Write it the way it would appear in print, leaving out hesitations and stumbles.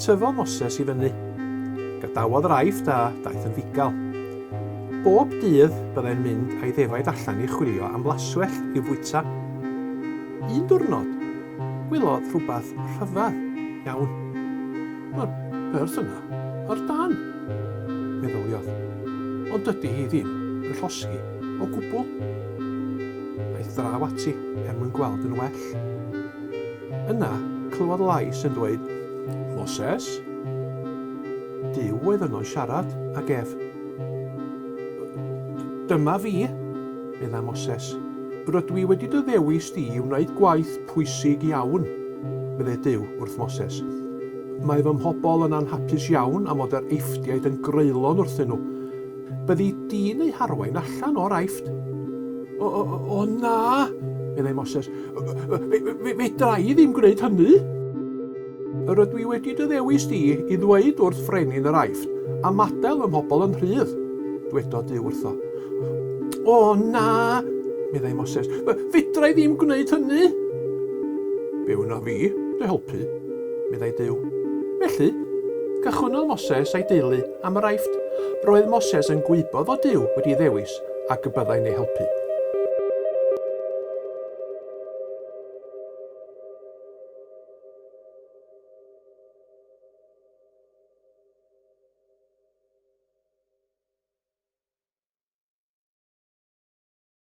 Tyfodd Moses I fyny. Gadawodd yr aifft a daeth yn ddigal. Bob dydd byddai'n mynd a'i ddefaid allan i chwilio am laswell i'w fwyta. Un diwrnod, gwelodd rhywbeth rhyfedd iawn. Mae'r berth yna ar dan, meddyliodd, ond dydy hi ddim yn llosgi o gwbl. Aeth draw ati mwyn gweld yn well. Yna, clywodd lais yn dweud, Moses? Duw oedd yno'n siarad ag ef. Dyma fi, medda Moses. Rydw I wedi dy ddewis di I wneud gwaith pwysig iawn, medde Duw wrth Moses. Mae fy mhobol yn anhapus iawn am fod yr eifftiaid yn greulon wrthyn nhw. Byddi di neu harwain allan o'r aifft. O na, meddai Moses. Fedra I ddim gwneud hynny. Rydw I wedi dy ddewis di I ddweud wrth frenin yr aifft a madael fy mhobol yn rhydd, dwedodd Duw wrtho. O na, meddai Moses. Fedra I ddim gwneud hynny. Be wna fi, dy helpu, meddai Duw. Felly, cychwynnodd Moses a'i deulu am yr aifft. Roedd Moses yn gwybod fod Duw wedi ddewis ac y byddai'n ei helpu.